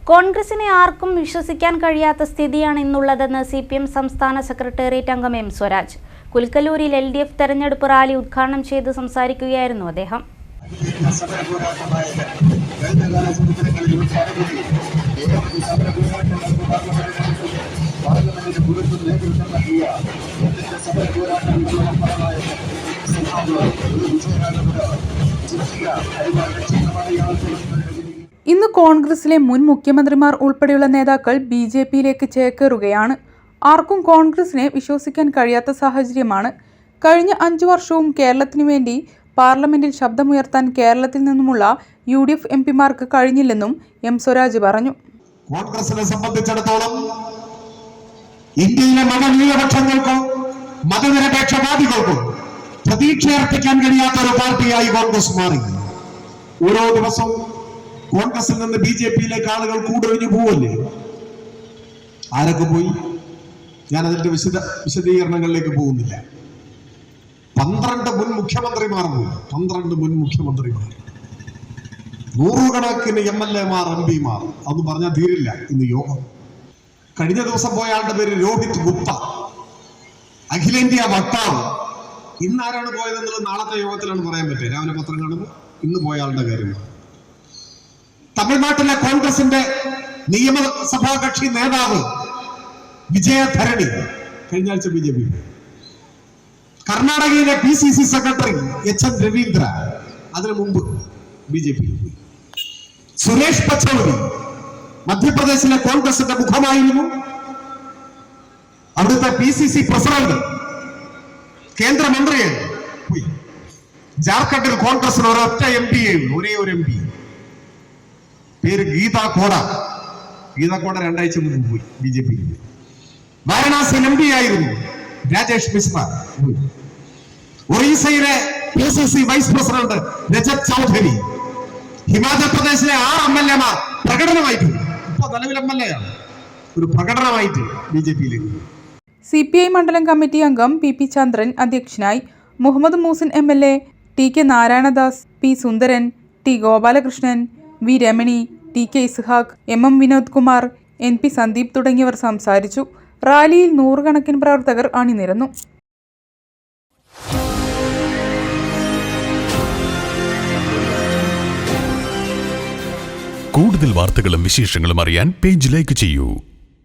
കോൺഗ്രസിനെ ആർക്കും വിശ്വസിക്കാൻ കഴിയാത്ത സ്ഥിതിയാണ് ഇന്നുള്ളതെന്ന് CPM സംസ്ഥാന സെക്രട്ടേറിയറ്റ് അംഗം M. സ്വരാജ്. കുൽക്കലൂരിൽ LDF തെരഞ്ഞെടുപ്പ് റാലി ഉദ്ഘാടനം ചെയ്ത് സംസാരിക്കുകയായിരുന്നു അദ്ദേഹം. ഇന്ന് കോൺഗ്രസിലെ മുൻ മുഖ്യമന്ത്രിമാർ ഉൾപ്പെടെയുള്ള നേതാക്കൾ BJPയിലേക്ക് ചേക്കേറുകയാണ്. ആർക്കും കോൺഗ്രസിനെ വിശ്വസിക്കാൻ കഴിയാത്ത സാഹചര്യമാണ്. കഴിഞ്ഞ 5 വർഷവും കേരളത്തിനു വേണ്ടി പാർലമെന്റിൽ ശബ്ദമുയർത്താൻ കേരളത്തിൽ നിന്നുമുള്ള UDF MPമാർക്ക് കഴിഞ്ഞില്ലെന്നും M. സ്വരാജ് പറഞ്ഞു. കോൺഗ്രസിനെ സംബന്ധിച്ചിടത്തോളം ഇന്ത്യയിലെ മതന്യൂനപക്ഷങ്ങൾക്കോ മതനിരപേക്ഷവാദികൾക്കോ പ്രതീക്ഷയർപ്പിക്കാൻ കഴിയാത്ത ഒരു പാർട്ടിയായി കോൺഗ്രസ് മാറി. ഓരോ ദിവസവും കോൺഗ്രസിൽ നിന്ന് BJPയിലേക്ക് ആളുകൾ കൂടൊഴിഞ്ഞു പോവല്ലേ? ആരൊക്കെ പോയി? ഞാൻ അതിന്റെ വിശദീകരണങ്ങളിലേക്ക് പോകുന്നില്ല. 12 മുൻ മുഖ്യമന്ത്രിമാർ പോയി. 12 മുൻ മുഖ്യമന്ത്രിമാർ, നൂറുകണക്കിന് MLAമാർ, MP മാർ. അതൊന്നും പറഞ്ഞാൽ തീരില്ല. ഇന്ന് യോഗം കഴിഞ്ഞ ദിവസം പോയ ആളുടെ പേര് രോഹിത് ഗുപ്ത, അഖിലേന്ത്യാ വക്താവ്. ഇന്ന് ആരാണ് പോയതെന്നുള്ളത് നാളത്തെ യോഗത്തിലാണ് പറയാൻ പറ്റുക. രാവിലെ പത്രം കാണുമ്പോൾ ഇന്ന് പോയ ആളുടെ കാര്യമാണ്. തമിഴ്നാട്ടിലെ കോൺഗ്രസിന്റെ നിയമസഭാ കക്ഷി നേതാവ് വിജയധരണി കഴിഞ്ഞ ആഴ്ച BJP. കർണാടകയിലെ PCC സെക്രട്ടറി HN രവീന്ദ്ര അതിനു മുമ്പ് BJP. സുരേഷ് പച്ചൗരി മധ്യപ്രദേശിലെ കോൺഗ്രസിന്റെ മുഖമായിരുന്നു. അവിടുത്തെ PCC പ്രസിഡന്റ്, കേന്ദ്രമന്ത്രിയെ പോയി. ജാർഖണ്ഡിൽ കോൺഗ്രസിന് ഒരൊറ്റ MP ഒരേ ഒരു MP, പേര് ഗീതാ കോട. 2 ആഴ്ച മുമ്പ് പോയി BJP. വാരണാസിയിൽ MP ആയിരുന്നു രാജേഷ് മിശ്ര. ഒറീസയിലെ PCC vice president Rajat Chaudhary. Himachal പ്രദേശിലെ 6 MLAമാർ പ്രകടനമായിട്ട്, ഇപ്പൊ നിലവിൽ MLA ആണ്, ഒരു പ്രകടനമായിട്ട് BJPയിലേക്ക്. CPI മണ്ഡലം കമ്മിറ്റി അംഗം PP ചന്ദ്രൻ അധ്യക്ഷനായി. Muhammad Muhsin MLA, TK Narayanadas, P. സുന്ദരൻ, T. Gopalakrishnan, V. Ramani, TK Ishaq, MM. Vinod Kumar, NP. Sandeep തുടങ്ങിയവർ സംസാരിച്ചു. റാലിയിൽ നൂറുകണക്കിന് പ്രവർത്തകർ അണിനിരന്നു. കൂടുതൽ വാർത്തകളും വിശേഷങ്ങളും അറിയാൻ പേജ് ലൈക്ക് ചെയ്യൂ.